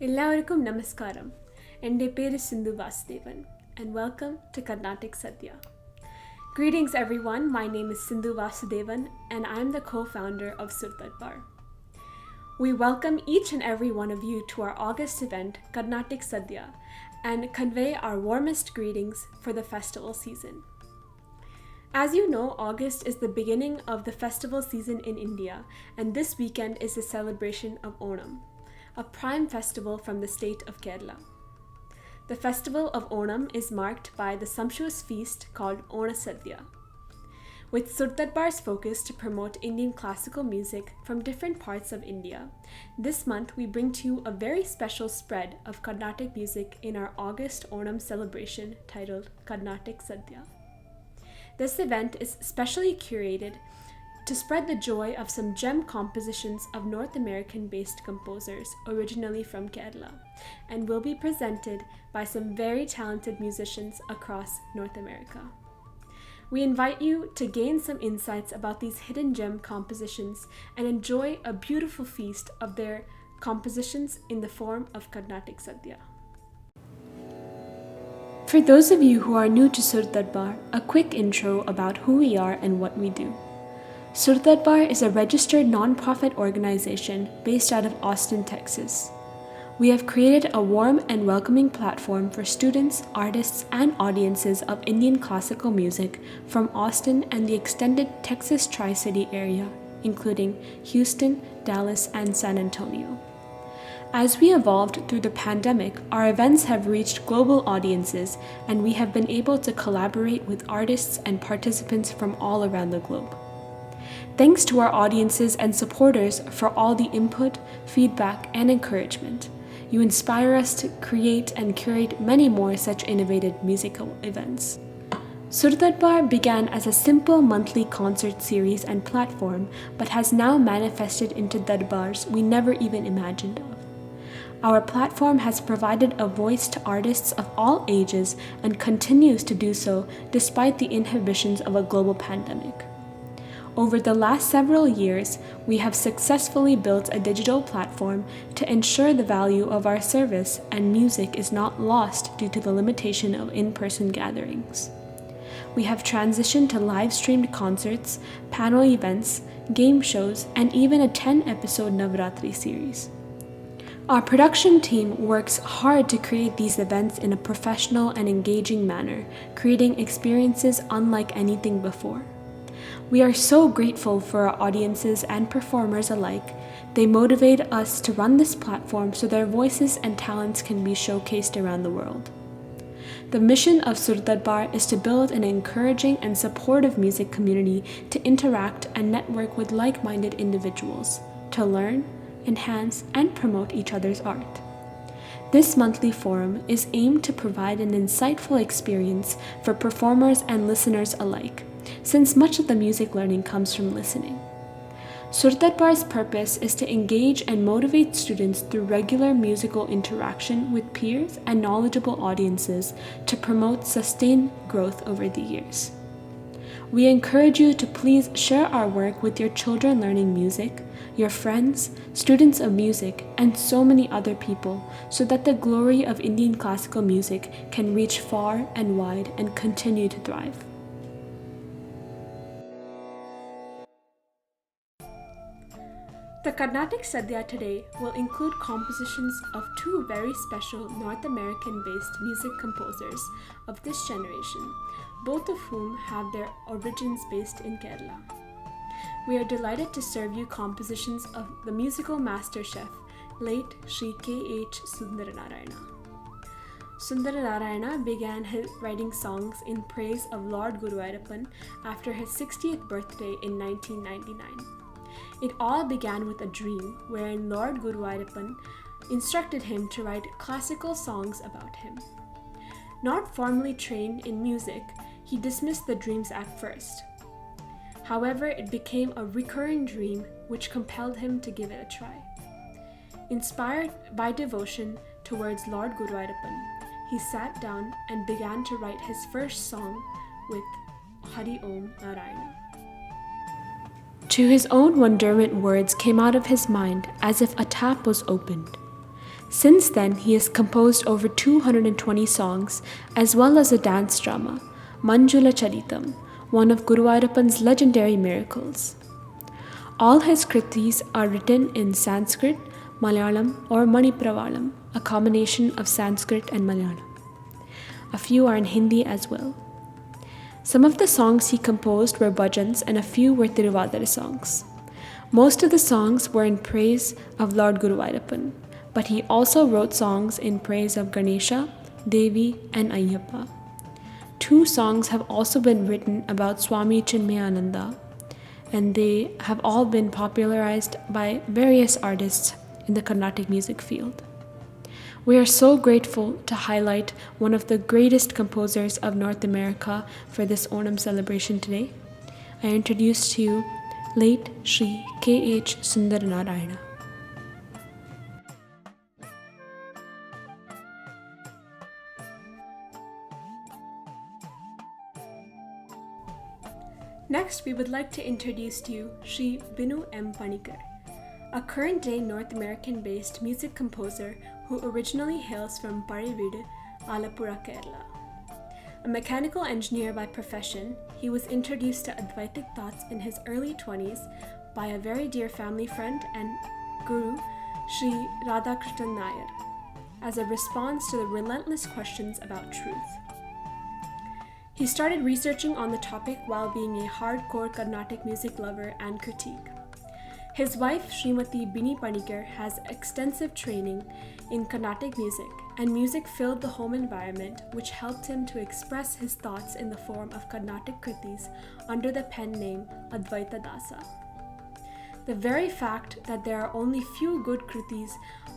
എല്ലാവർക്കും നമസ്കാരം. എൻ്റെ പേര് Sindhu Vasudevan and welcome to Karnataka Sadhya. Greetings everyone, my name is Sindhu Vasudevan and I'm the co-founder of Sur Darbar. We welcome each and every one of you to our August event, Karnataka Sadhya, and convey our warmest greetings for the festival season. As you know, August is the beginning of the festival season in India, and this weekend is the celebration of Onam, a prime festival from the state of Kerala. The festival of Onam is marked by the sumptuous feast called Onasadhya. With Sur Darbar's focus to promote Indian classical music from different parts of India, this month we bring to you a very special spread of Carnatic music in our August Onam celebration titled Karnataka Sadhya. This event is specially curated to spread the joy of some gem compositions of North American-based composers originally from Kerala, and will be presented by some very talented musicians across North America. We invite you to gain some insights about these hidden gem compositions and enjoy a beautiful feast of their compositions in the form of Karnataka Sadhya. For those of you who are new to Sur Darbar, a quick intro about who we are and what we do. Sur Darbar is a registered non-profit organization based out of Austin, Texas. We have created a warm and welcoming platform for students, artists, and audiences of Indian classical music from Austin and the extended Texas Tri-City area, including Houston, Dallas, and San Antonio. As we evolved through the pandemic, our events have reached global audiences, and we have been able to collaborate with artists and participants from all around the globe. Thanks to our audiences and supporters for all the input, feedback, and encouragement. You inspire us to create and curate many more such innovative musical events. Sur Darbar began as a simple monthly concert series and platform, but has now manifested into darbars we never even imagined of. Our platform has provided a voice to artists of all ages and continues to do so despite the inhibitions of a global pandemic. Over the last several years, we have successfully built a digital platform to ensure the value of our service and music is not lost due to the limitation of in-person gatherings. We have transitioned to live-streamed concerts, panel events, game shows, and even a 10-episode Navratri series. Our production team works hard to create these events in a professional and engaging manner, creating experiences unlike anything before. We are so grateful for our audiences and performers alike. They motivate us to run this platform so their voices and talents can be showcased around the world. The mission of Sur Darbar is to build an encouraging and supportive music community to interact and network with like-minded individuals, to learn, enhance, and promote each other's art. This monthly forum is aimed to provide an insightful experience for performers and listeners alike, since much of the music learning comes from listening. Sur Darbar's purpose is to engage and motivate students through regular musical interaction with peers and knowledgeable audiences to promote sustained growth over the years. We encourage you to please share our work with your children learning music, your friends, students of music, and so many other people so that the glory of Indian classical music can reach far and wide and continue to thrive. The Karnataka Sadhya today will include compositions of two very special North American-based music composers of this generation, both of whom have their origins based in Kerala. We are delighted to serve you compositions of the musical master chef, late Sri K.H. Sundaranarayana. Sundaranarayana began his writing songs in praise of Lord Guruvayurappan after his 60th birthday in 1999. It all began with a dream wherein Lord Guruvayurappan instructed him to write classical songs about him. Not formally trained in music, he dismissed the dreams at first. However, it became a recurring dream which compelled him to give it a try. Inspired by devotion towards Lord Guruvayurappan, he sat down and began to write his first song with Hari Om Narayana. To his own wonderment, words came out of his mind as if a tap was opened. Since then, he has composed over 220 songs as well as a dance drama, Manjula Charitam, one of Guruvayurappan's legendary miracles. All his kritis are written in Sanskrit, Malayalam, or Manipravalam, a combination of Sanskrit and Malayalam. A few are in Hindi as well. Some of the songs he composed were bhajans and a few were Tiruvadara songs. Most of the songs were in praise of Lord Guruvayurappan, but he also wrote songs in praise of Ganesha, Devi, and Ayyappa. 2 songs have also been written about Swami Chinmayananda, and they have all been popularized by various artists in the Carnatic music field. We are so grateful to highlight one of the greatest composers of North America for this Onam celebration today. I introduce to you late Sri K.H. Sundaranarayana. Next, we would like to introduce to you Sri Binu M. Panikar, a current-day North American-based music composer who originally hails from Parividu, Alappuzha, Kerala. A mechanical engineer by profession, he was introduced to Advaitic thoughts in his early 20s by a very dear family friend and guru, Sri Radhakrishnan Nair, as a response to the relentless questions about truth. He started researching on the topic while being a hardcore Carnatic music lover and critique. His wife, Srimati Bini Panikar, has extensive training in Carnatic music, and music filled the home environment, which helped him to express his thoughts in the form of Carnatic kritis under the pen name Advaita Dasa. The very fact that there are only few good kritis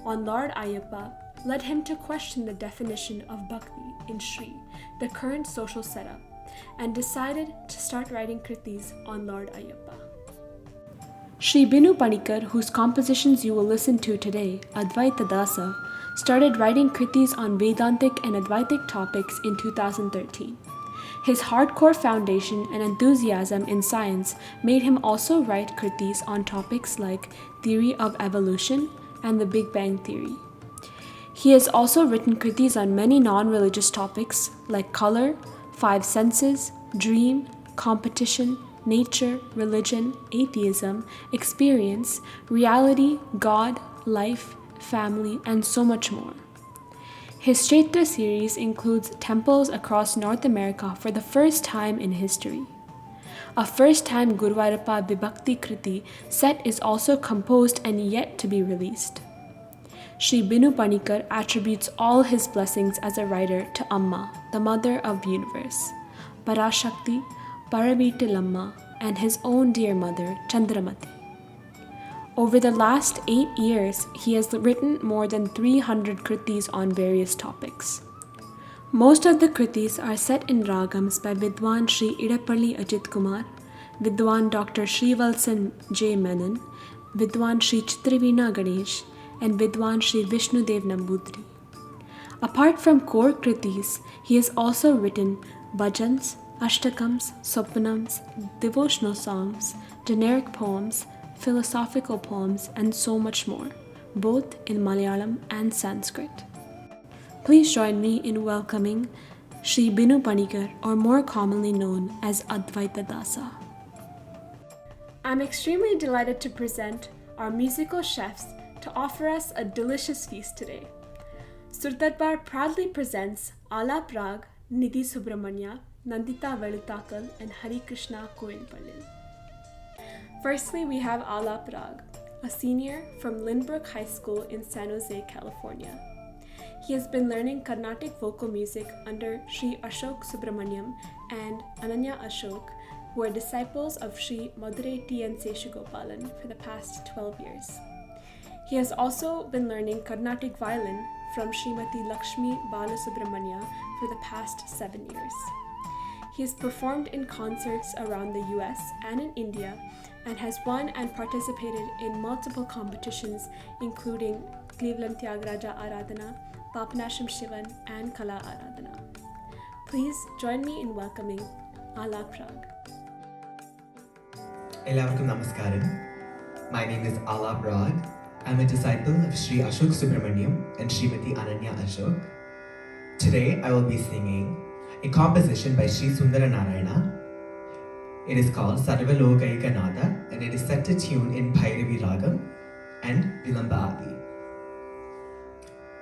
on Lord Ayyappa led him to question the definition of bhakti in Sri, the current social setup, and decided to start writing kritis on Lord Ayyappa. Sri Binu Panikar, whose compositions you will listen to today, Advaita Dasa, started writing kritis on Vedantic and Advaitic topics in 2013. His hardcore foundation and enthusiasm in science made him also write kritis on topics like theory of evolution and the Big Bang theory. He has also written kritis on many non-religious topics like color, 5 senses, dream, competition, nature, religion, atheism, experience, reality, God, life, family, and so much more. His Kshetra series includes temples across North America for the first time in history. A first-time Guruvayurappa Vibhakti Kriti set is also composed and yet to be released. Sri Binu Panikar attributes all his blessings as a writer to Amma, the Mother of the Universe, Parashakti, Paravitilamma, and his own dear mother, Chandramati. Over the last 8 years, he has written more than 300 kritis on various topics. Most of the kritis are set in ragams by Vidwan Sri Idapalli Ajit Kumar, Vidwan Dr. Srivalsan J. Menon, Vidwan Sri Chitraveena Ganesh, and Vidwan Sri Vishnudev Nambudri. Apart from core kritis, he has also written bhajans, ashtakams, sopnams, devotional songs, generic poems, philosophical poems, and so much more, both in Malayalam and Sanskrit. Please join me in welcoming Sri Binu Panikar, or more commonly known as Advaita Dasa. I'm extremely delighted to present our musical chefs to offer us a delicious feast today. Sur Darbar proudly presents Alap Rag, Nidhi Subramanya, Nandita Velutakal, and Hari Krishna Koilpallil. Firstly, we have Alap Rag, a senior from Lynbrook High School in San Jose, California. He has been learning Carnatic vocal music under Sri Ashok Subramaniam and Ananya Ashok, who are disciples of Sri Madurai T.N. Seshugopalan for the past 12 years. He has also been learning Carnatic violin from Srimati Lakshmi Balasubramanya for the past 7 years. He has performed in concerts around the US and in India and has won and participated in multiple competitions including Cleveland Tyagaraja Aradhana, Papanasham Shivan, and Kala Aradhana. Please join me in welcoming Alap Rag. Ellarkum namaskaram. My name is Alap Rag. I'm a disciple of Sri Ashok Subramaniam and Srimati Ananya Ashok. Today I will be singing a composition by Sri Sundara Narayana. It is called Sarvalokaika Nada and it is set to tune in Bhairavi Ragam and Vilamba Adi.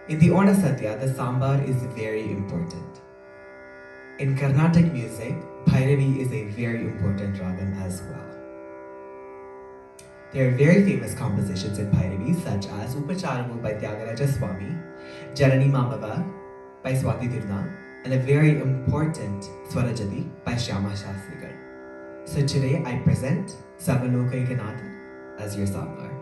In the Orna Satya, the sambar is very important. In Carnatic music, Bhairavi is a very important ragam as well. There are very famous compositions in Bhairavi such as Upacharamu by Tyagaraja Swami, Janani Mamava by Swati Dirna, and a very important Swarajati by Shyama Shastrikar. So today I present Sarvalokaika Nada as your sambar.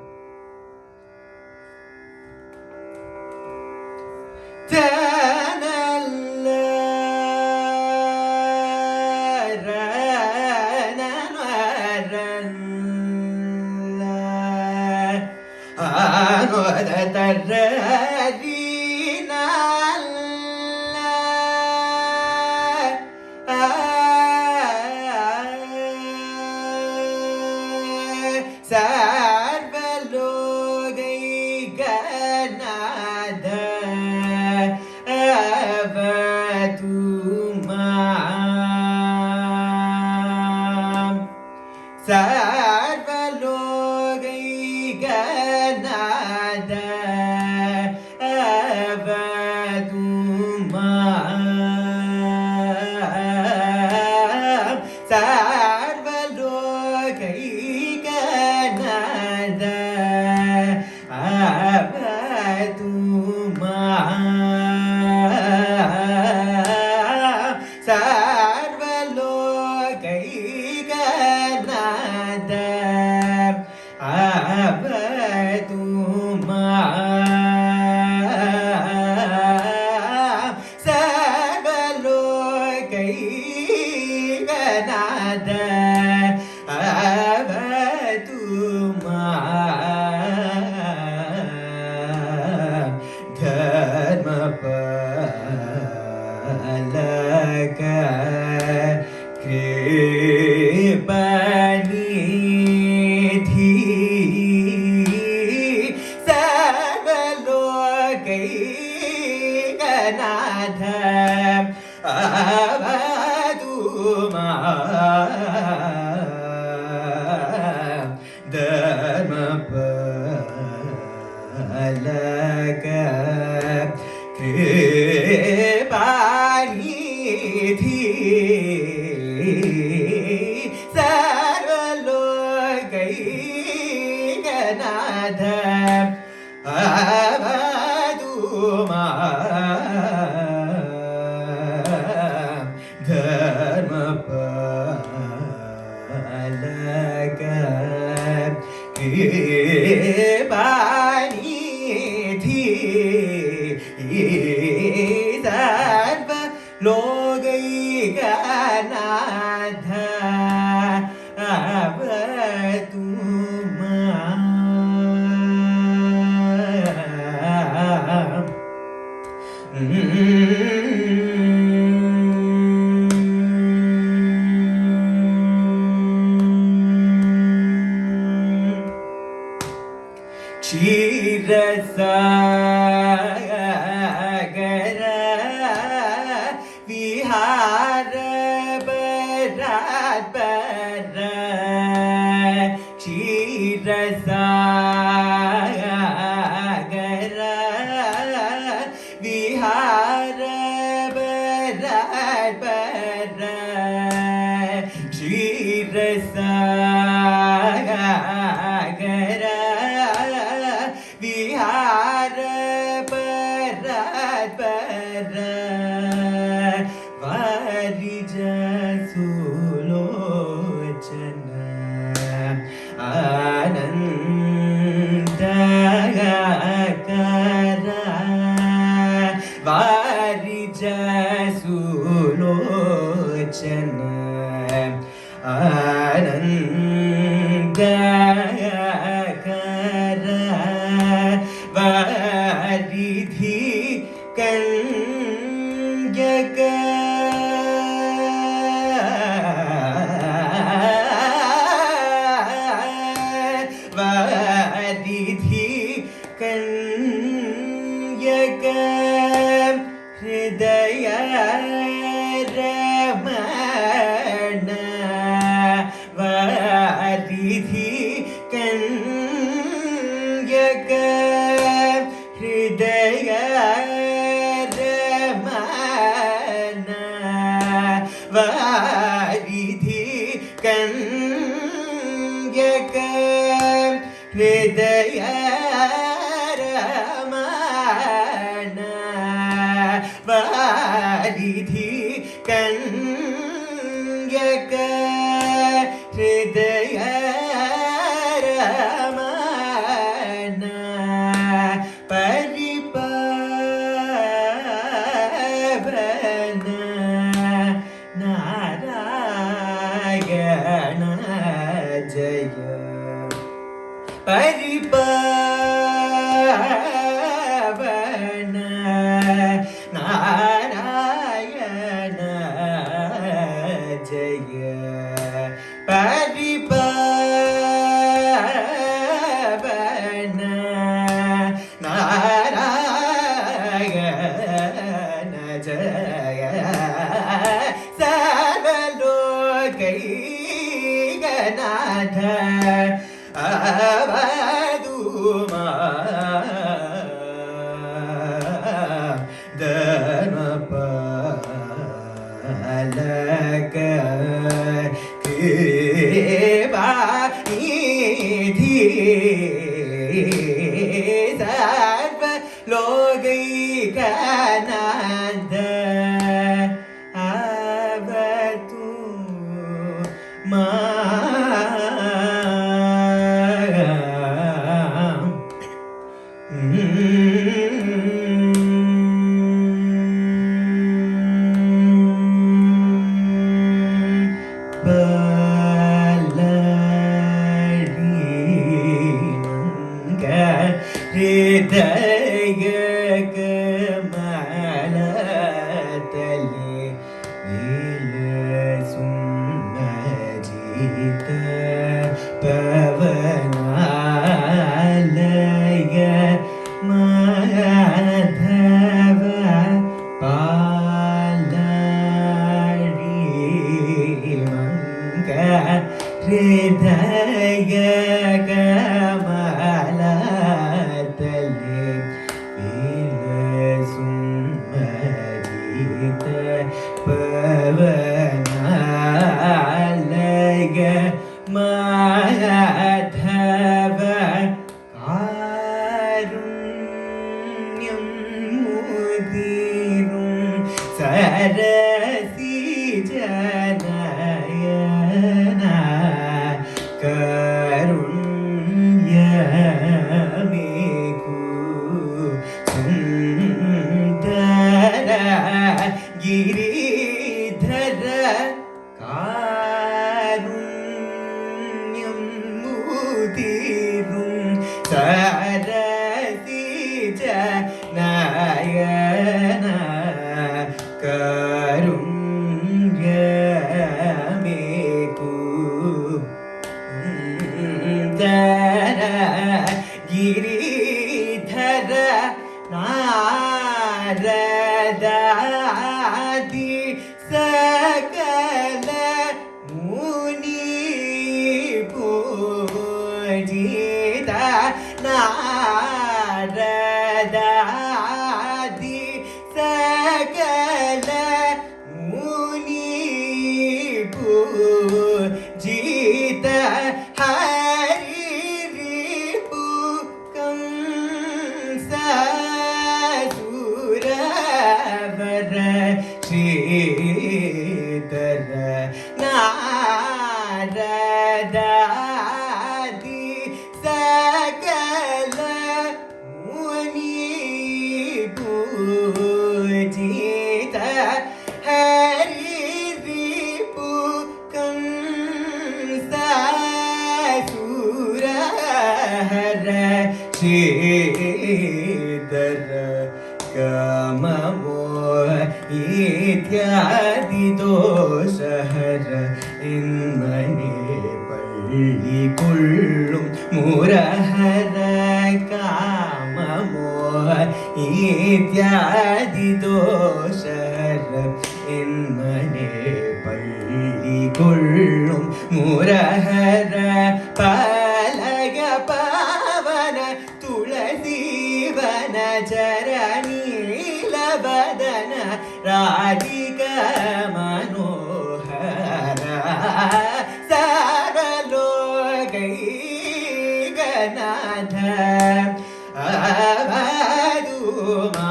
हृदय रमण वारिधि कन्यक हृदय रमण वारिधि कन्यक हृदय रमण वारिधि कन्यक हृदय रमण परिपावन नारायण जय परिपावन नारायण जय परिपावन नारायण जय सर्वलोकैकनाथ अवधूमा धर्मपालक कृपानिधि सर्वलोकैकनाथ अवधूमा हृदय कमलतले नीलसुमजित पवनालय माधव पालरी मंग हृदय कमलतले नीलसुमजित पवनालय माधव कारुण्यं मुदिरुं सरसि जनयना कारुण्यमेकु सुन्दर गिरिधर कारुण्यं मुदिरुं सरसि जनयना कारुण्यमेकु सुन्दर गिरिधर नारदादि सकल मुनि पूजित नारदादि सकल मुनि पूजित हरिरिपु कंसासुरवर श्रीधर नारदादि सकल मुनि पूजित हरिरिपु कंसासुरवर श्रीधर काममोह इत्यादि दोषहर इन्मने पल्लिकुल्लुम मुरहर काममोह इत्यादि दोषहर इन्मने पल्ली कुल्लुम मुरहर पालग पावन तुलसी वन चरणील बदन राधिका मनोहर सारलोकैकनाथ अवधूमा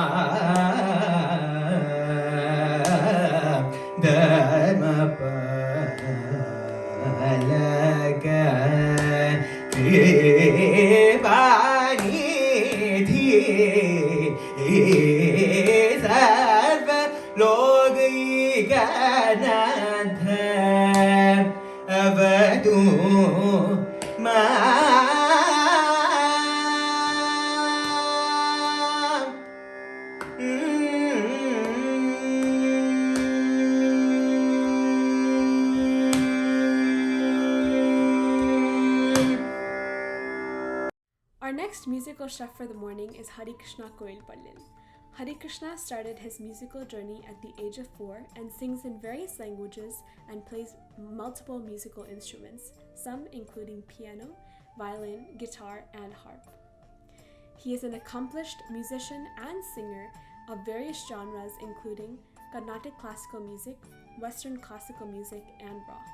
धर्मपालक कृपानिधि सर्वलोकैकनाथ अवधूमा Our next musical chef for the morning is Hari Krishna Koilpallil. Hari Krishna started his musical journey at the age of 4 and sings in various languages and plays multiple musical instruments, some including piano, violin, guitar, and harp. He is an accomplished musician and singer of various genres including Carnatic classical music, Western classical music, and rock.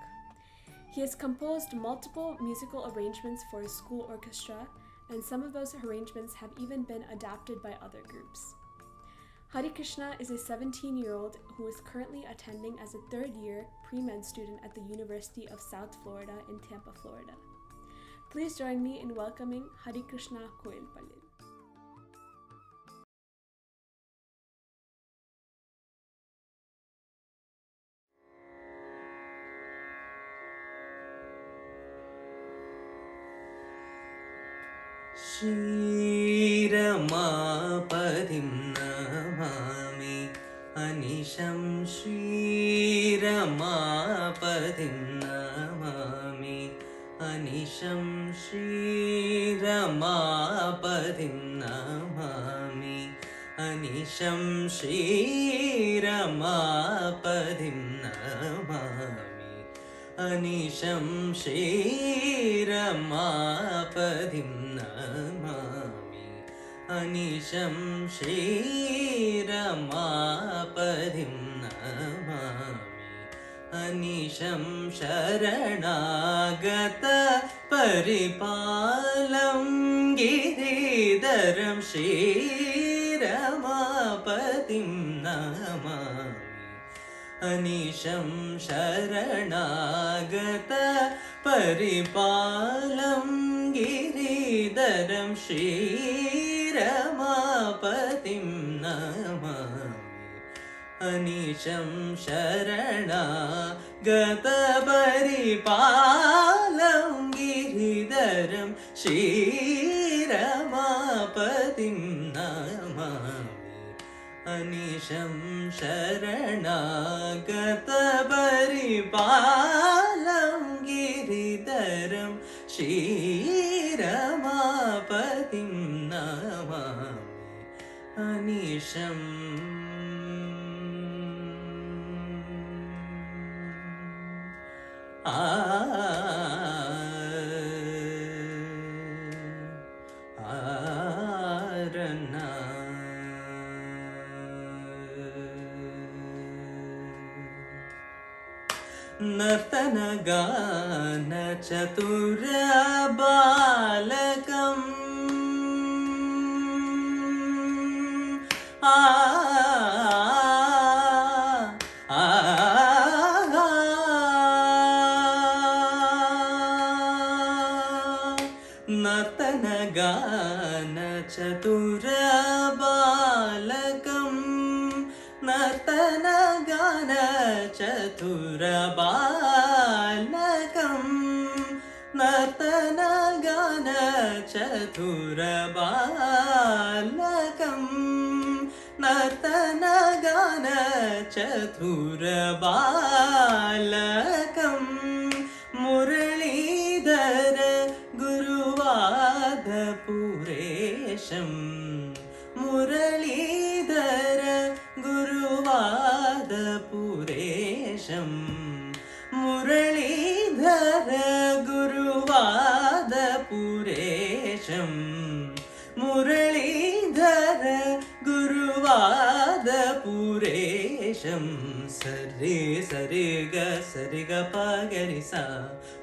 He has composed multiple musical arrangements for his school orchestra, and some of those arrangements have even been adapted by other groups. Hari Krishna is a 17-year-old who is currently attending as a third-year pre-med student at the University of South Florida in Tampa, Florida. Please join me in welcoming Hari Krishna Koilpallil. श्रीरमापदिं Namami अनिशं श्रीरमापदिं Namami अनिशं श्रीरमापदिं Namami अनिशं श्रीरमापदिं Namami अनिशं श्रीरमापदिं Namami अनिशं श्रीरमापदिं Namami अनिशं शरणागत परिपालं गिरिधरं श्रीरमापदिं नमामि अनिशं शरणागत परिपालं गिरिधरं श्रीरमापतिं नमामि अनिशं शरणागत परिपालं गिरिधरं श्रीरमापतिं नमामि अनिशं शरणागत परिपालं गिरिधरं श्रीरमापतिं नमामि अनिशम् नर्तनगान चतुर बालकम् नर्तनगान चतुर बालकम् नर्तनगान चतुर बालकम् नर्तनगान चतुर बालकम् नर्तनगान चतुर बालकम् मुरलीधर गुरुवाद पुरेशम् मुरलीधर मुरलीधर गुरुवाद पुरेशं मुरलीधर गुरुवाद पुरेशं मुरलीधर गुरुवाद पुरेशं सरे सरे ग पगरि सा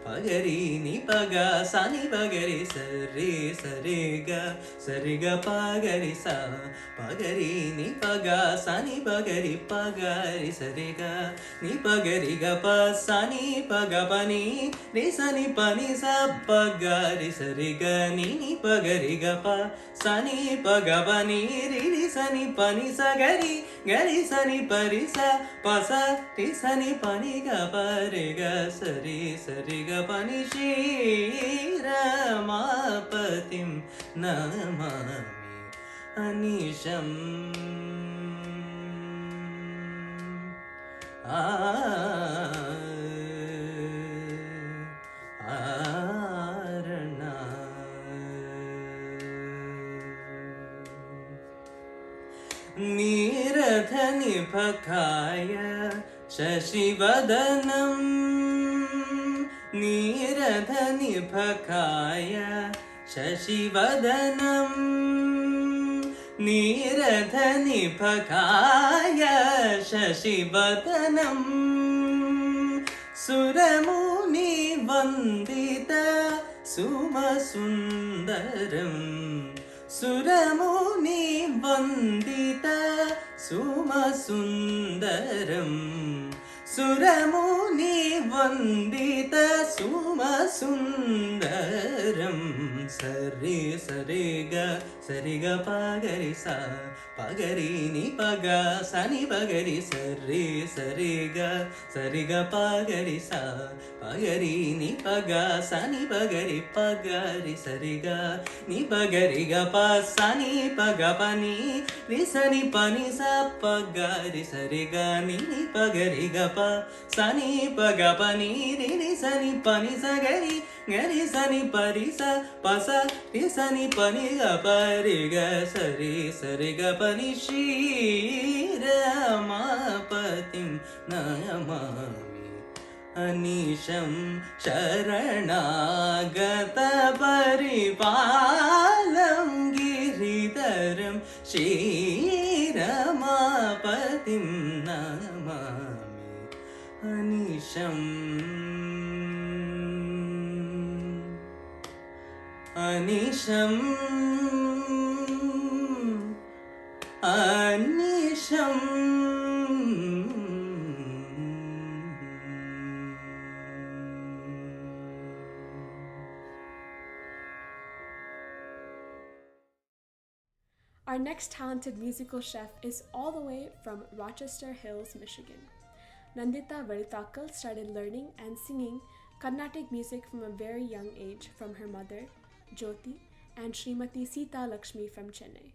पगरि नि पग सा नि पगरि सरे सरे ग पगरि सा पगरि नि पग सा नि पगरि सरे ग नि पगरि ग प सा नि पग पनि रे सा नि पनि सा पगरि सरे ग नि पगरि ग प सा नि पग पनि रे सा नि पनि सा गरि गरि सा नि परि सा प सा रे सा नि पनि ग प रे ग सरि सरि ग पनि श्रीरमापतिं नमामि अनिशम् आरणा नीरधनिपकाय शशिवदनं नीरधनिपकाय शशिवदनं नीरधनिपकाय शशिवदनं सुरमुनिवन्दित सुमसुन्दरं सुरमुनिवन्दित सुमसुन्दरं सुरमुनिवन्दित सुमसुन्दरं सरे सरे ग पगरि सा पगरि नि पग सा नि पगरि सरे सरे ग पगरि सा पगरि नि पग सा नि पगरि सरे ग नि पगरि ग प सा नि पग पनि रे सा नि पनि सा पगरि सरे ग नि पगरि ग प सा नि पग पनि रे सा नि पनि सा गरि गरि सा नि परि सा प सा रे सा नि पनि ग प रे ग सरि सरि ग पनि श्रीरमापतिं नमामि अनिशं शरणागत परिपालं गिरिधरं श्रीरमापतिं Namami अनिशम् अनिशम् अनिशम् Our next talented musical chef is all the way from Rochester Hills, Michigan. Nandita Varitakal started learning and singing Carnatic music from a very young age from her mother, Jyoti, and Srimati Sita Lakshmi from Chennai.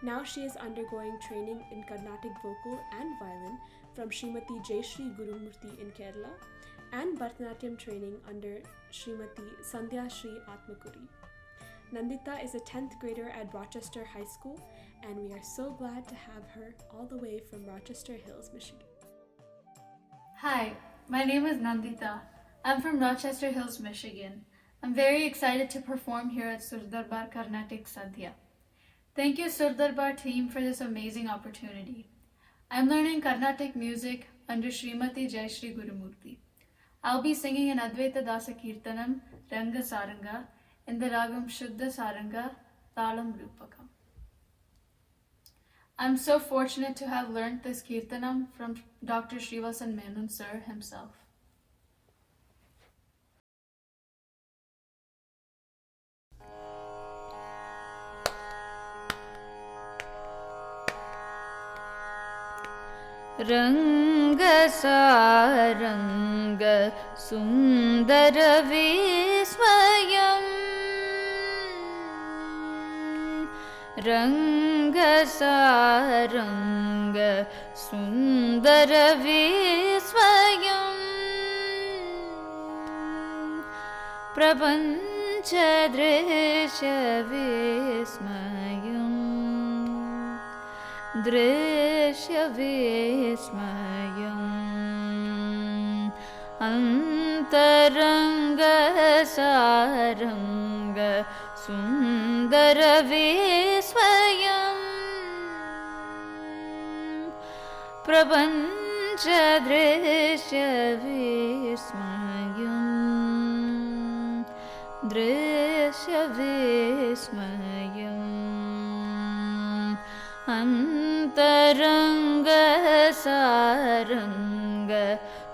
Now she is undergoing training in Carnatic vocal and violin from Srimati Jayashree Gurumurthy in Kerala and Bharatanatyam training under Srimati Sandhya Shri Atmakuri. Nandita is a 10th grader at Rochester High School, and we are so glad to have her all the way from Rochester Hills, Michigan. Hi, my name is Nandita. I'm from Rochester Hills, Michigan. I'm very excited to perform here at Sur Darbar Carnatic Sadhya. Thank you Sur Darbar team for this amazing opportunity. I'm learning Carnatic music under Srimati Jayashree Gurumurthy. I'll be singing an Advaita Dasa Kirtanam Ranga Saranga in the Ragam Shuddha Saranga Talam Rupakam. I'm so fortunate to have learned this Kirtanam from Dr. Srivasan Menon sir himself. रंग सारंग सुंदर विस्मयम् रंग सारंग सुंदर विस्मयम् प्रपंच दृश्य विस्मयम् दृश्यविस्मयम् अन्तरङ्गसारङ्ग सुन्दरविस्मयम् प्रपञ्चदृश्यविस्मयम् दृश्यविस्मयम् अन्तरङ्गसारङ्ग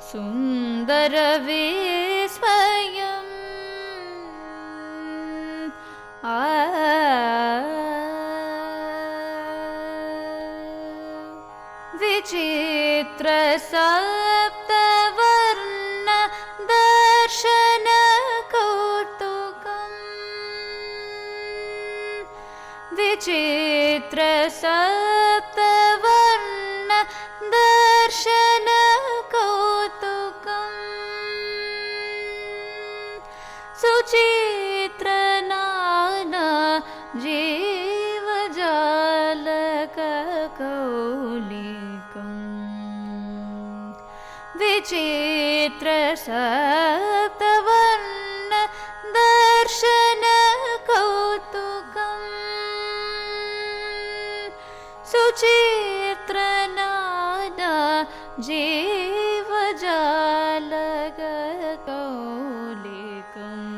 सुन्दरविस्मयम् विचित्रसप्तवर्ण दर्शनकौतुकम् विचित्रसप्तवर्ण दर्शनकौतुकम् सुचित्रनाना जीवजालककौलिकम् विचित्रसप्तवर्ण दर्शनकौतुकम् सुचित्रनाना जीवजालककौलिकम्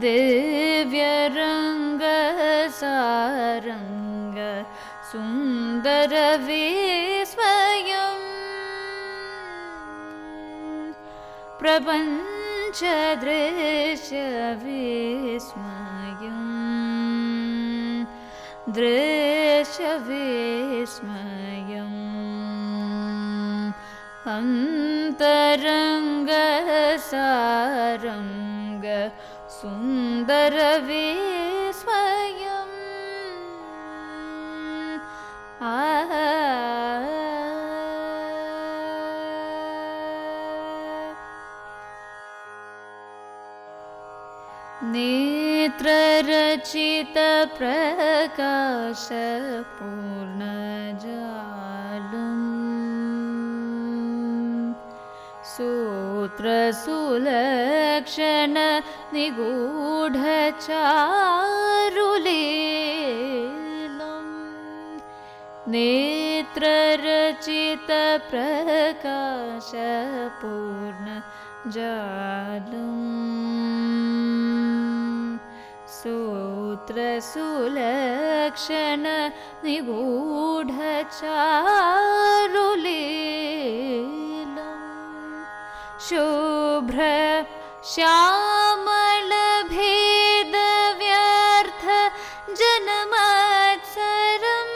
दिव्यरङ्गसारङ्ग सुन्दरविस्मयम् प्रपञ्चदृश्यविस्मयम् दृश्यविस्मयम् अन्तरङ्गसारङ्ग सुन्दरविस्मयम् नेत्ररचितप्रकाशपूर्णजालम् सूत्रसुलक्षण निगूढचारुलीलम् नेत्ररचितप्रकाशपूर्णजालम् सूत्रसुलक्षण निगूढचारुलीलम् शुभ्र श्यामलभेदव्यर्थ जनमत्सरम्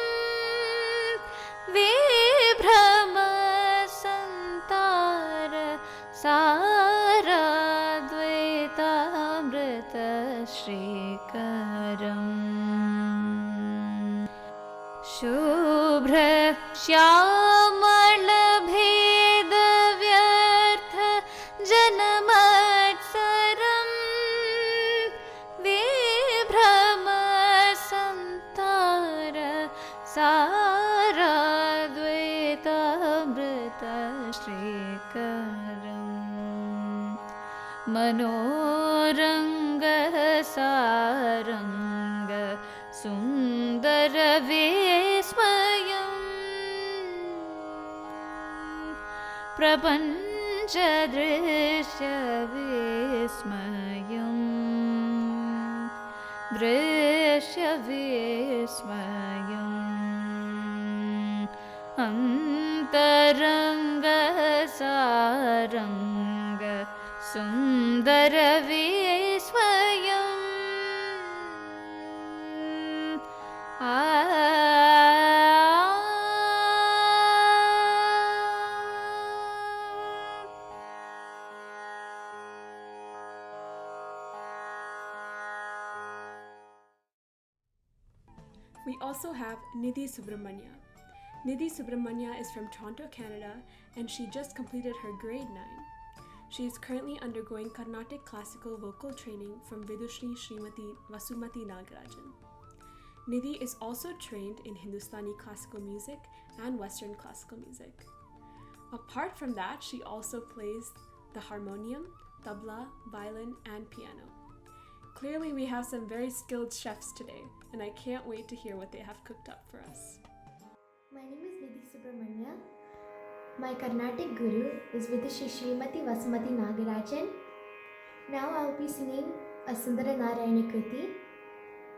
विभ्रमसन्तार साराद्वैतामृतश्रीकरम् शुभ्र श्यामलभेदव्यर्थ जनमत्सरम् विभ्रमसन्तार साराद्वैतामृतश्रीकरम् मनोरङ्गसारङ्ग सुन्दरविस्मयम् प्रपञ्चदृश्यविस्मयम् दृश्यविस्मयम् अन्तरङ्गसारङ्ग सुन्दरविस्मयम् We also have Nidhi Subramanya. Nidhi Subramanya is from Toronto, Canada, and she just completed her grade 9. She is currently undergoing Carnatic classical vocal training from Vidushri Srimati Vasumati Nagarajan. Nidhi is also trained in Hindustani classical music and Western classical music. Apart from that, she also plays the harmonium, tabla, violin, and piano. Clearly, we have some very skilled chefs today, and I can't wait to hear what they have cooked up for us. My name is Nidhi Subramanya. My Carnatic guru is with Shri Srimati Vasumati Nagarajan. Now I will be singing a Sundara Narayana Kriti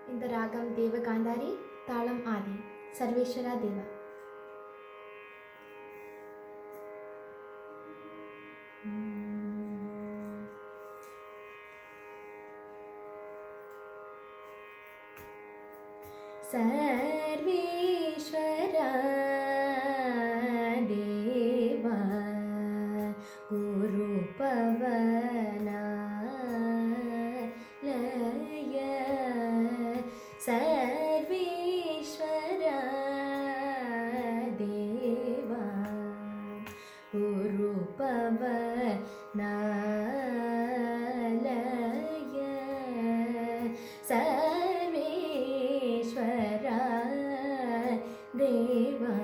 in the Ragam Deva Gandhari, Talam Adi, Sarveshwara Deva. Sarveshwara Deva Guru Pavana Laya Sarveshwara Deva Guru Pavana Laya Sarveshwara Deva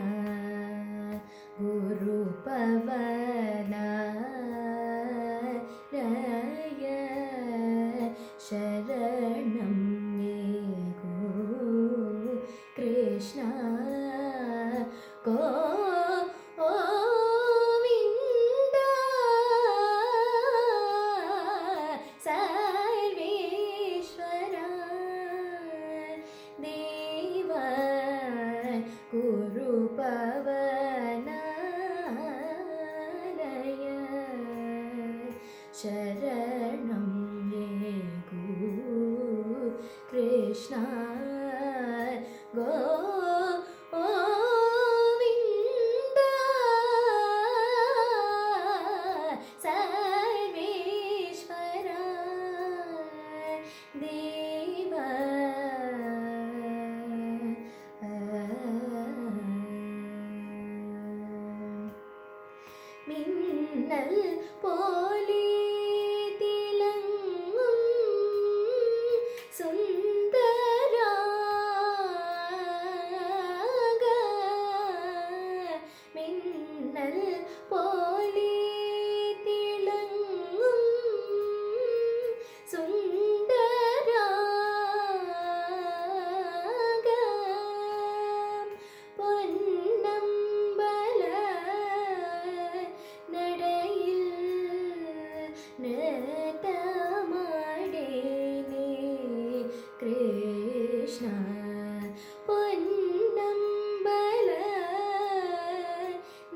Guru Pavana Laya Sharanam Ye Guru Krishna Govinda Sarveshwara Deva Guru Pavana Laya Sharanam Ye Guru Krishna Govinda Sarveshwara Deva மின்னல் போலே திளங்கும் சுந்தராக மின்னல் போலே திளங்கும் சுந்தராக பொன்னம்பல நடையில் நேட்டமாடேனே கிருஷ்ணா பொன்னம்பல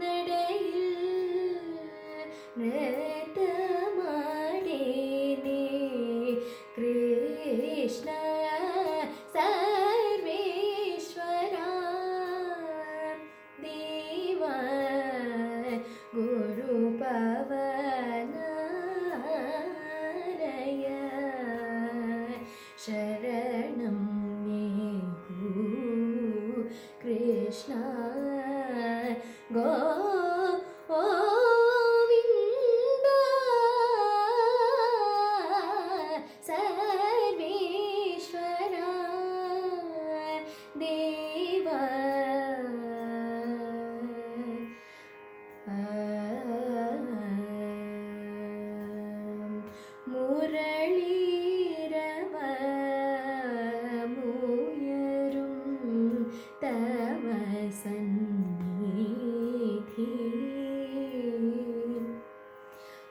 நடையில் நேட்டமாடேனே கிருஷ்ணா சர்வேஸ்வரா தேவா Guru Pavanaraya Sharanam Ye Guru Krishna Govinda Sarveshwara Deva முரளீரவ முயரும் தவ சந்நிதி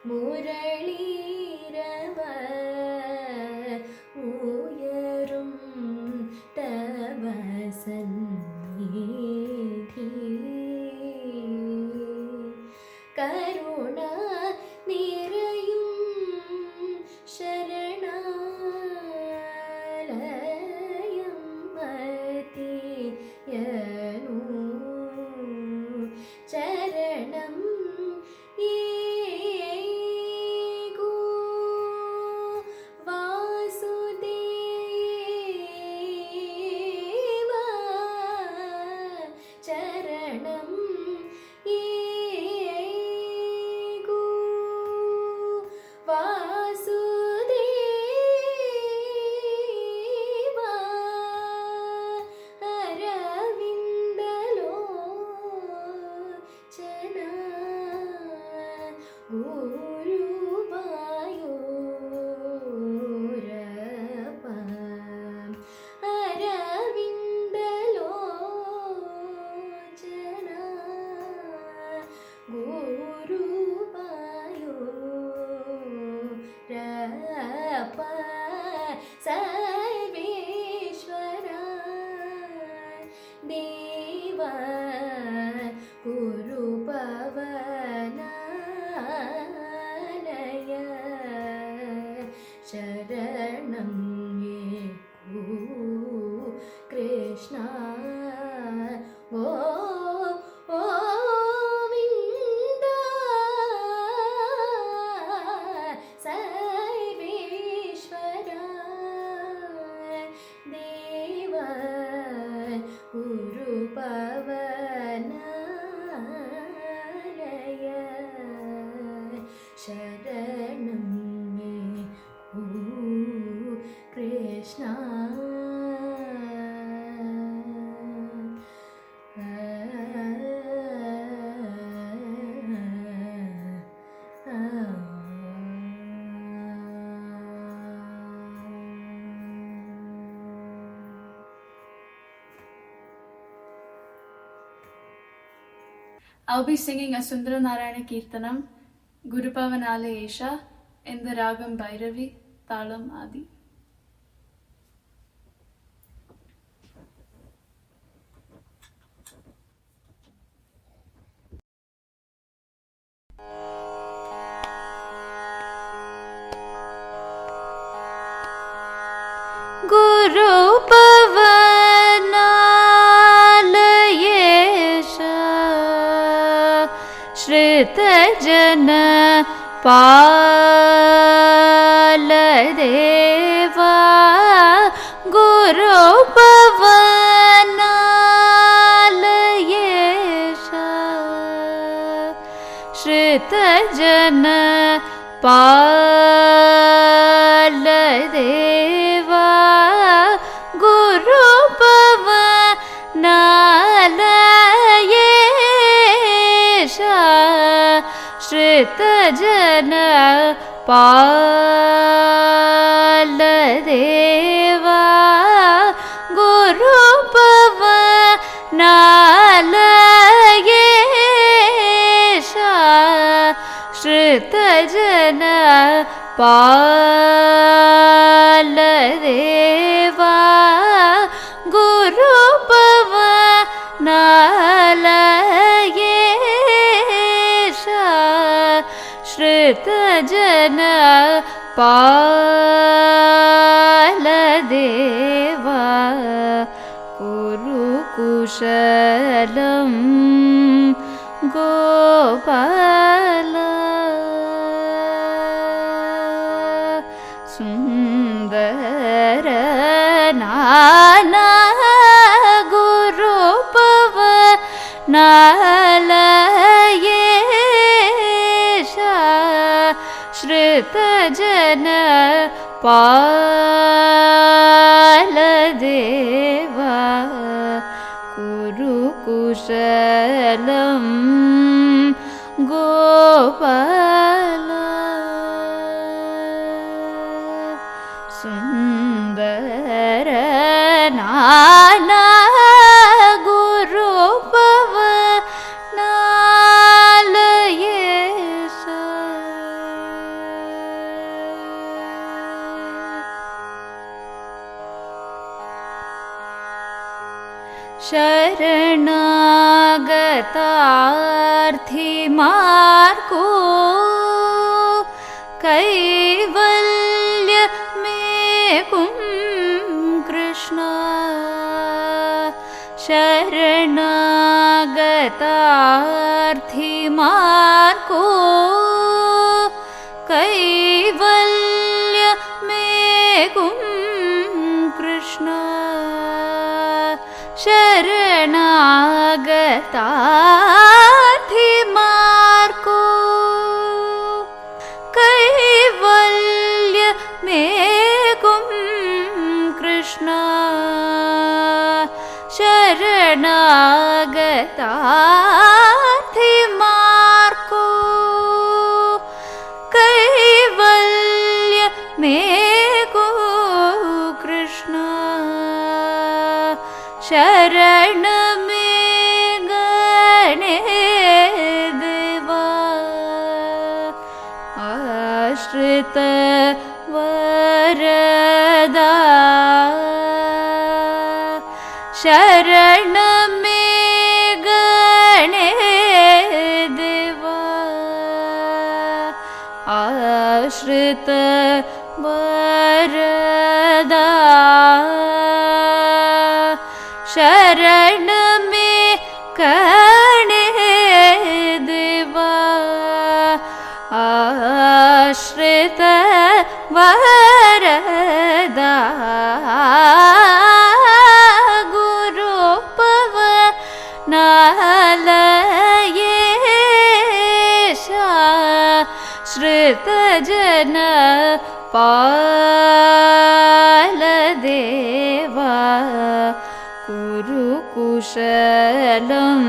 முரளீரவ உயரும் தவ சந்நிதி கருணா நிறையும் சரணாலயம் மதியனு சரணம் ஏகு வாசுதேவா சரணம் ஏகு வாசுதேவா गुरुवायूरप्प अरविन्दलोचना गुरुवायूरप्प सर्वेश्वरा देवा गुरुपवनालय शरणं ये कृष्ण गोविन्द सर्वेश्वरा देवा गुरुपवनालय शरणं मे Krishna I'll be singing a Sundara Narayana Kirtanam, Gurupavanalesha, in the Ragam Bhairavi, Talam Adi. गुरुपवनालयेशा श्रितजन पालदेवा गुरुपवनालयेशा श्रितजन पालदेवा गुरुपवनालयेशा श्रितजन पालदेवा गुरुपवनालयेशा श्रितजन पालदेवा गुरुपवनालयेशा श्रितजन पालदेवा कुरुकुशलं Gopal सुन्दर नाना गुरुपवनालयेशा श्रितजन पालदेवा कुरुकुशलं गोपाल सुन्दर नाना गुरुपवनालयेशा शरणागतार्थिमार्को कैवल्य मेकुं कृष्ण शरणागतार्थिमार्को कैवल्य मेकुं कृष्ण शरणागतार्थिमार्को कैवल्य मेकुं कृष्ण शरणागतार्थिमार्को आश्रित वरदा शरण में गणे देवा आश्रित वरदा शरण में गणे देवा आश्रित वरदा श्रित जन पाल देवा कुरु कुशलं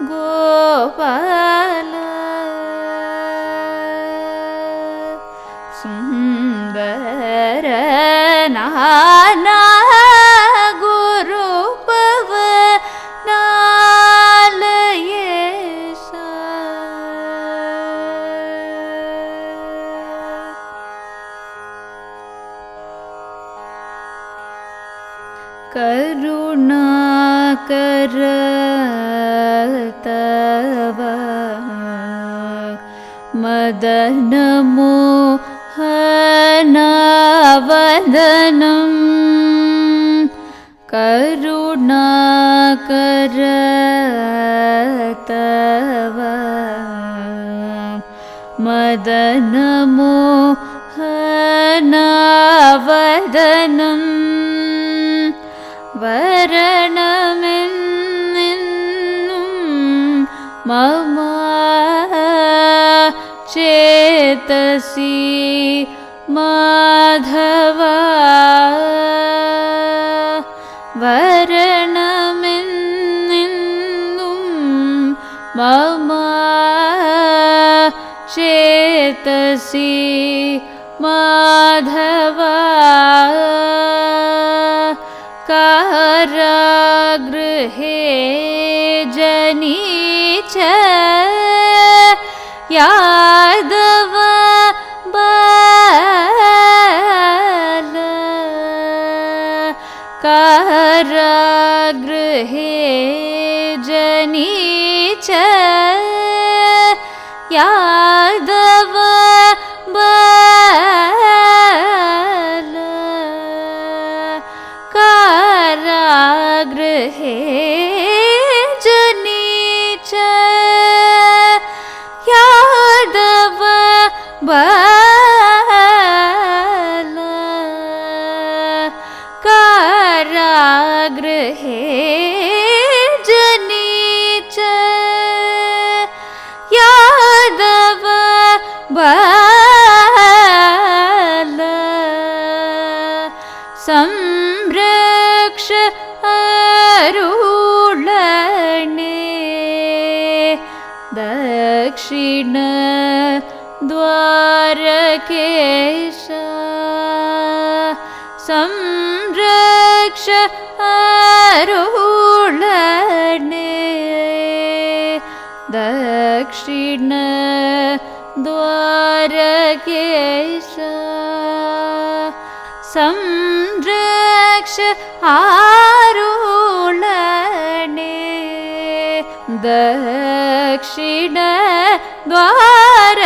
गोपाल सुंदर नाना करुणाकर तव मदन मोहनावदनं करुणाकर तव मदन मोहनावदनं वरणमिन्निन्नुं मम चेतसि माधवा वरणमिन्निन्नुं मम चेतसि माधवा कारागृहे जनीच यादव बाल कारागृहे जनीच यादव बाल कारागृहे जनीच यादव बाल कारागृहे जनीच यादव बाल संरक्ष अरुळणे दक्षिण द्वारकेश संरक्ष अरुळणे दक्षिण द्वारकेश संरक्ष आरुळणे दक्षिण द्वारकेश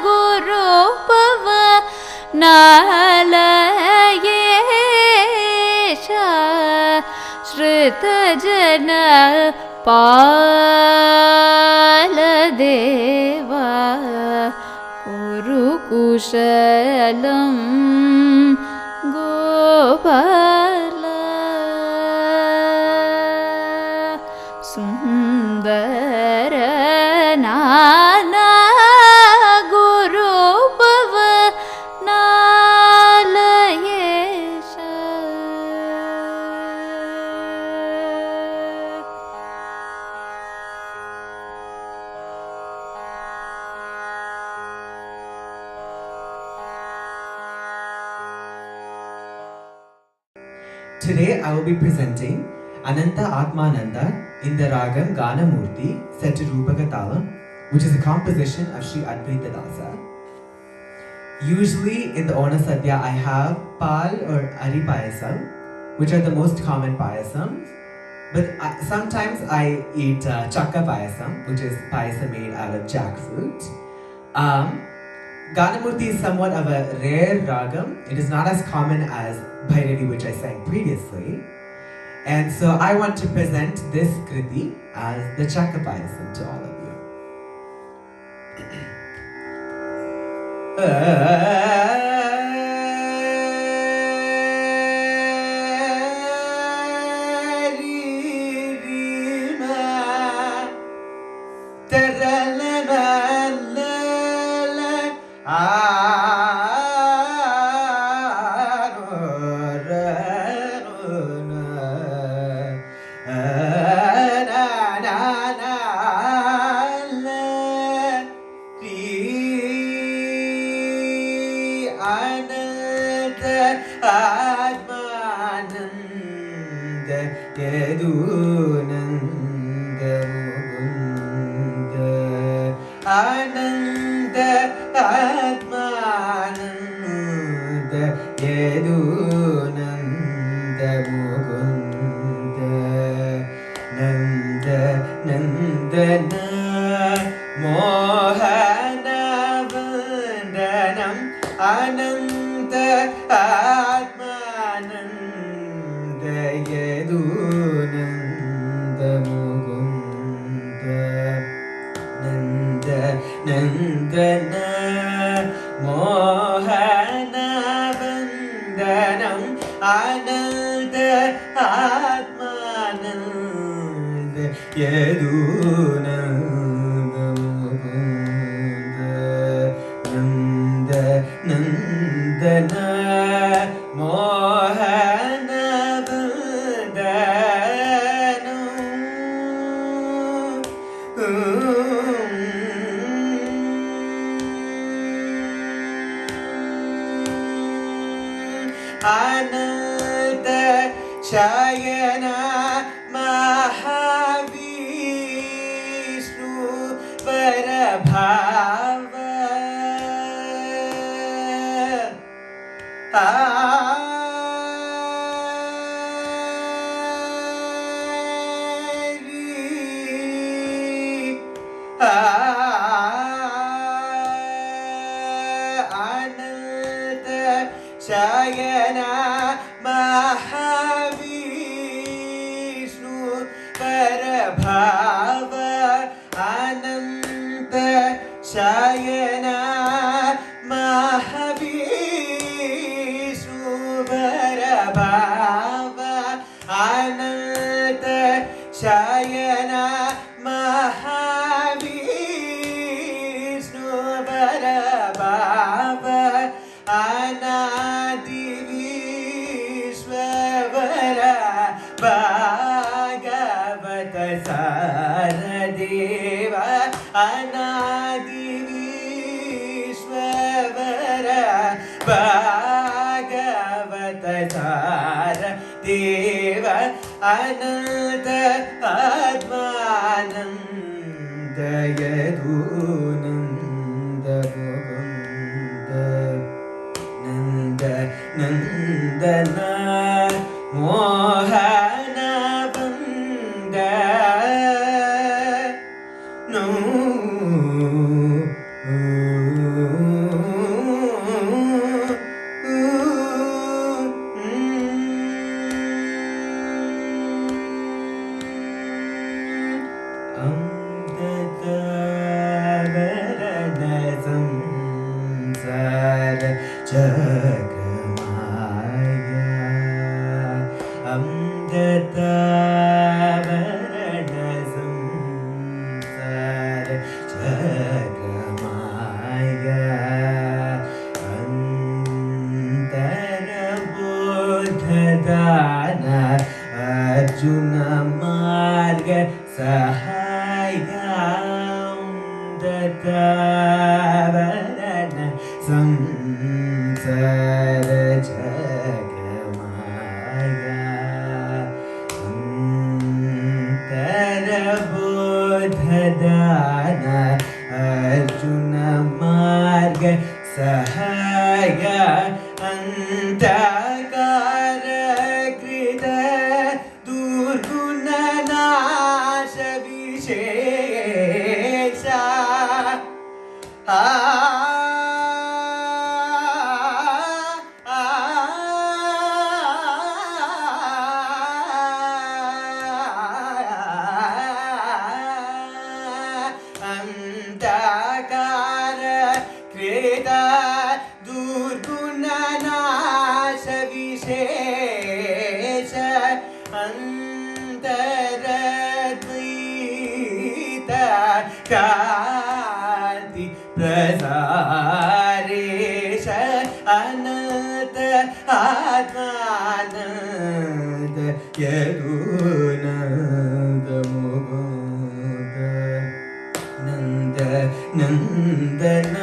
गुरुपव नालयेश श्रुतजन पाल देवा कुरु कुशलं गोपाल सुंदर नाना गुरुपव नालयेश Today I will be presenting Ananta Atmananda in the Ragam Ganamurti set to Rupaka Talam, which is a composition of Sri Advaita Dasa. Usually in the Ona Sadhya, I have pal or ari payasam, which are the most common payasam. But sometimes I eat chakka payasam, which is payasam made out of jackfruit. Ganamurti is somewhat of a rare ragam. It is not as common as Bhairavi, which I sang previously. And so I want to present this kriti as the chakka payasam to all of you. अन्तरद्वैत Kanti प्रसारेश Anant Atmanand यदुनन्द Mukund Nand Nandan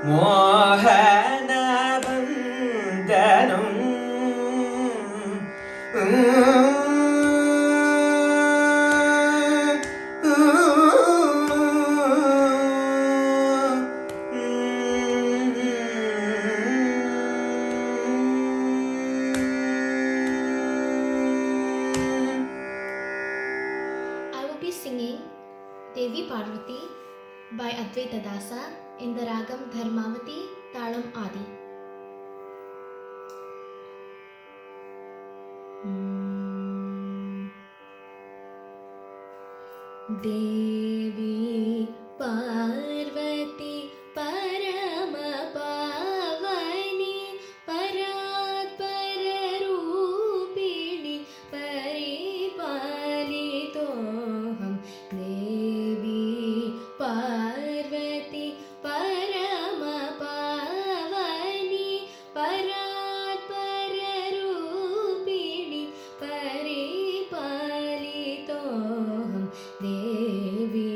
मोहनवन्दनम् I will be singing Devi Parvati by Advaita Dasa in the ragam Dharmavati Talam Adi. Devi Parvati Parama Pavani Parat Pararupini Paripalitoham Devi Parvati Parama Pavani Parat Pararupini Paripalitoham Devi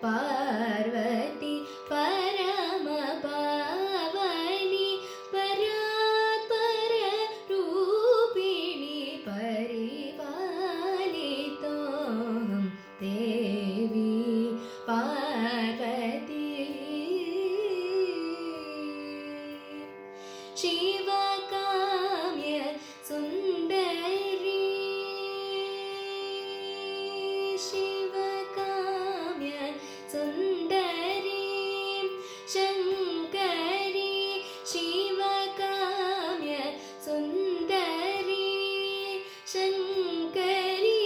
Parvati Parama Pavani Parat Pararupini Paripalitoham Devi Parvati Shivakamya Sundari Shivakamya Sundari Shankari Shivakamya Sundari Shankari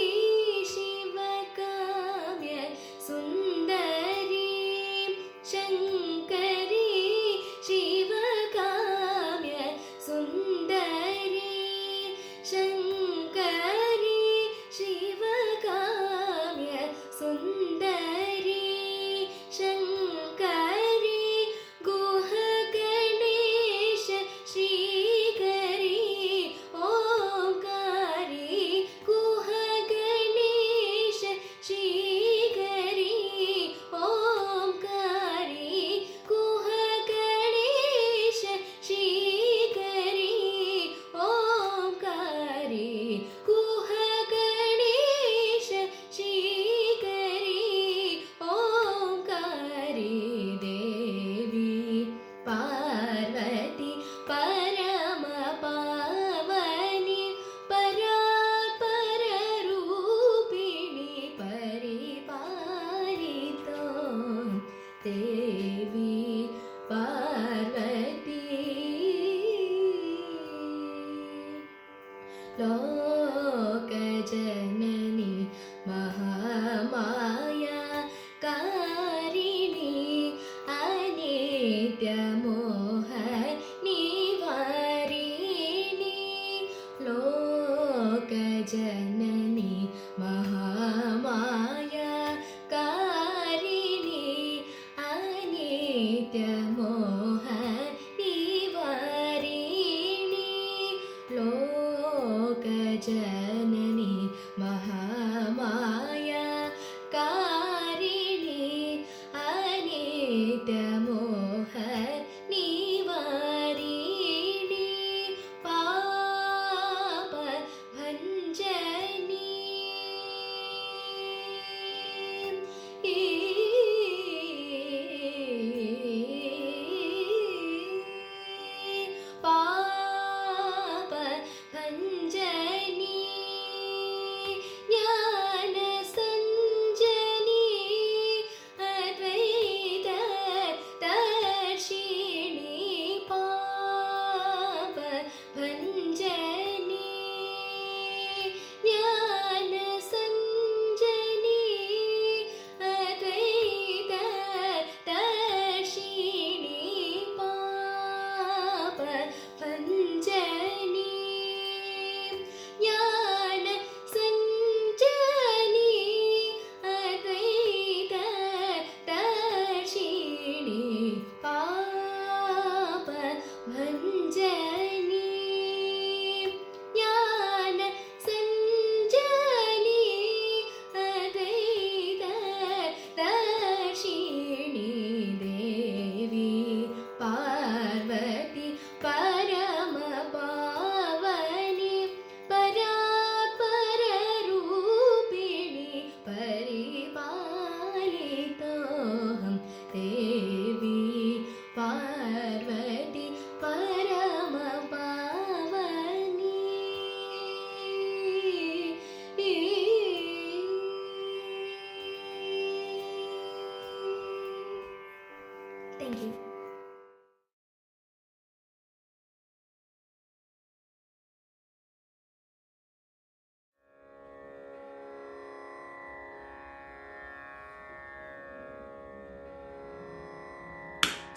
Shivakamya Sundari Shankari Shivakamya Sundari Shankari Shivakamya Sundari Shankari Guha Ganesha Shrikari Omkari Guha Ganesha Shrikari Omkari Guha Ganesha Shrikari Omkari Guha Ganesha Shrikari Omkari Devi Parvati Parama Pavani Parat Pararupini Paripalitoham Devi Parvati Lokajanani Mahamaya Karini Anitya Moha Nivarini Lokajanani Mahamaya Karini Anitya Moha Nivarini Lokajanani Mahamaya Karini Anitya Moha Nivarini Papa Bhanjani Papa Bhanjani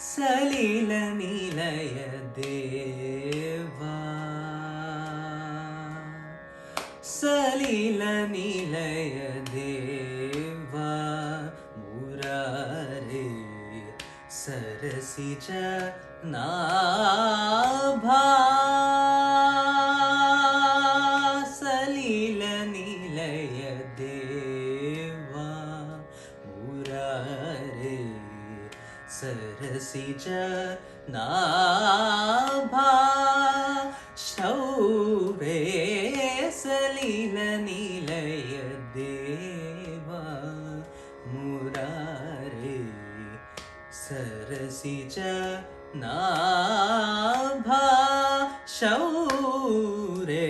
Salil निलय देवा सलिल निलय देवा मुरारे सरसिज नाभा सलिल निलय देवा मुरारे सरसिज नाभा शौरे सलिल निलय देवा मुरारे सरसिज नाभा शौरे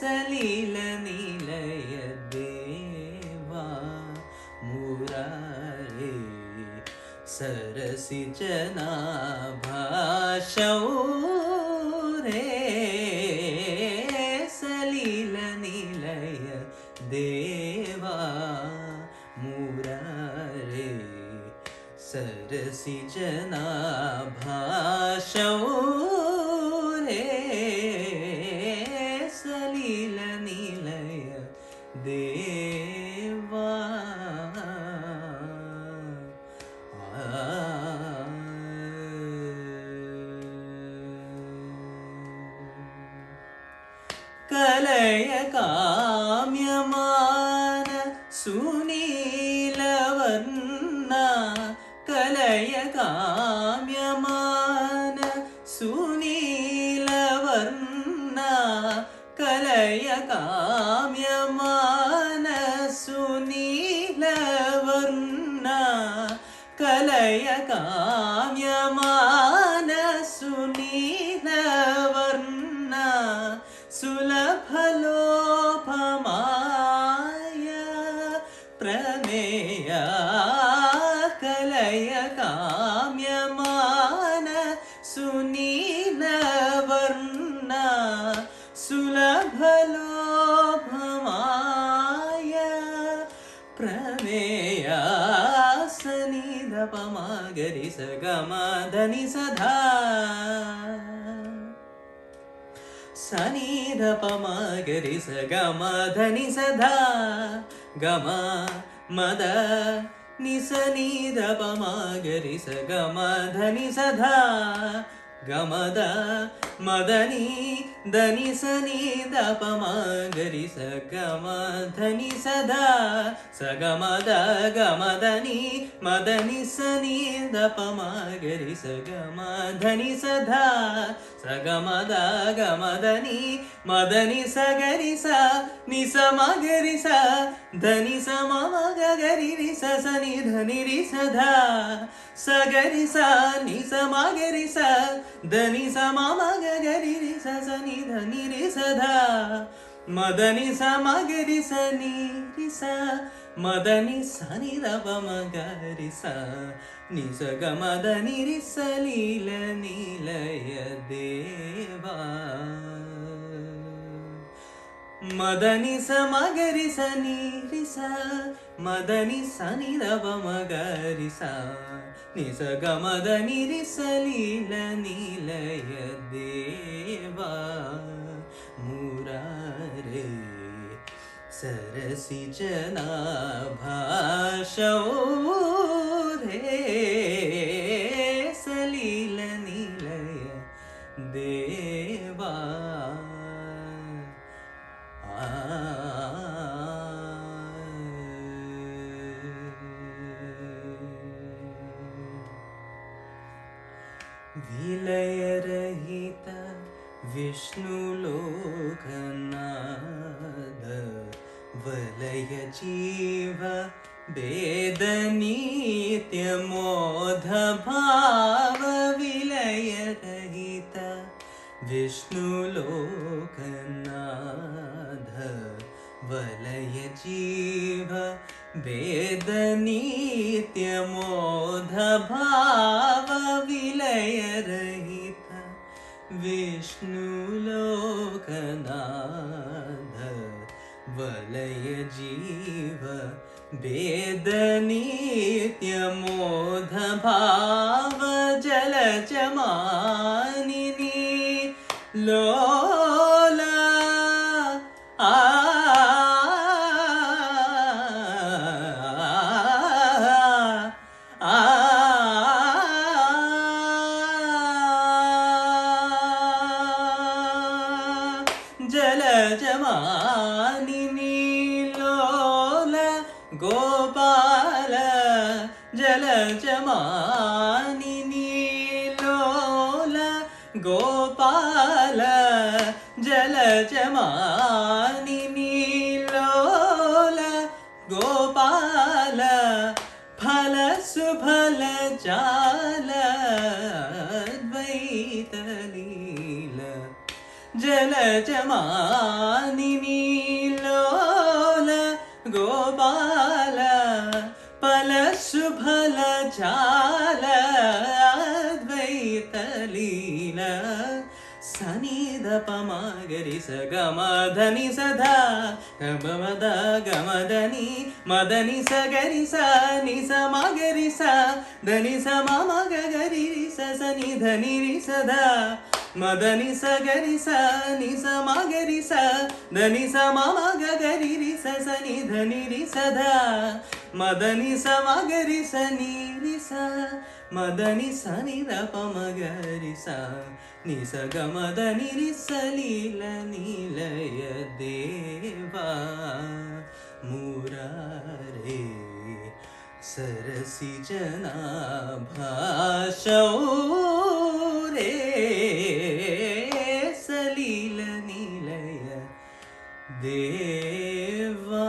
सलिल निलय देवा मुरारे सरसिज नाभा शौरे सलिल निलय देवा मुरारे सरसिज नाभा शौरे सलिल निलय देवा कलय काम्यमान सुनीलवर्णा कलय काम्यमान सुनीलवर्णा कलय काम्यमान सुनीलवर्णा कलय काम्यमान सुनीलवर्णा सुलभलोपमाय प्रमेया कलय काम्यमान सुनीलवर्णा सुलभलोपमाय प्रमेया सनिधपमागरि सगमधनि सधा सनिधपमागरि सगमधनि सधा गम मद निसनिधपमागरि सगमधनि सधा गमद मदनि धनि सनिधपमागरि सगमधनि सधा सगमद गमदनि मदनि सनिधपमागरि सगमधनि सधा सगमद गमदनि मदनि सगरि स निसमगरि स धनि समगरि रि स सनि धनि रि सधा सगरि स निसमगरि स धनि समगरि रि स सनि धनि रि सधा मदनि समगरि स नि रि स मदनि सनि रपमगरि स नि स गमदनि रि सलिल निलय देवा मदनि समगरि स नि रि स मदनि सनि रपमगरि स नि स गमदनि रि सलिल निलय देवा मुरारे सरसिज नाभा शौरे सलिल निलय देवा विलय रहित विष्णु लोकनाथ वलय जीव वेद नित्य मोध भाव विलय रहित विष्णु लोकनाथ वलय जीव वेद नित्य मोध भाव विलय रहित विष्णु लोकनाथ वलय जीव वेद नित्य मोध भाव गोपाल जलजमानिनी लोल गोपाल जलजमानिनी लोल गोपाल फल सुफल जाल द्वैतलील जलजमानिनी लोल गोपाल फल सुफल जाल द्वैतलील सनिध पमगरि स गमधनि सधा गमद गमदनि मदनि स गरि स नि स मगरि स धनि स मम गरि स नि धनि रि सधा मदनि स गरि स नि स मगरि स धनि स मम गरि रि स नि धनि रि सधा मदनि स मगरि स नि रि स मदनि स नि द पमगरि स नि स गमदनि रि स लील नीलय देवा मुरारे सरसि जनाभाषौ रे सलील नीलय देवा।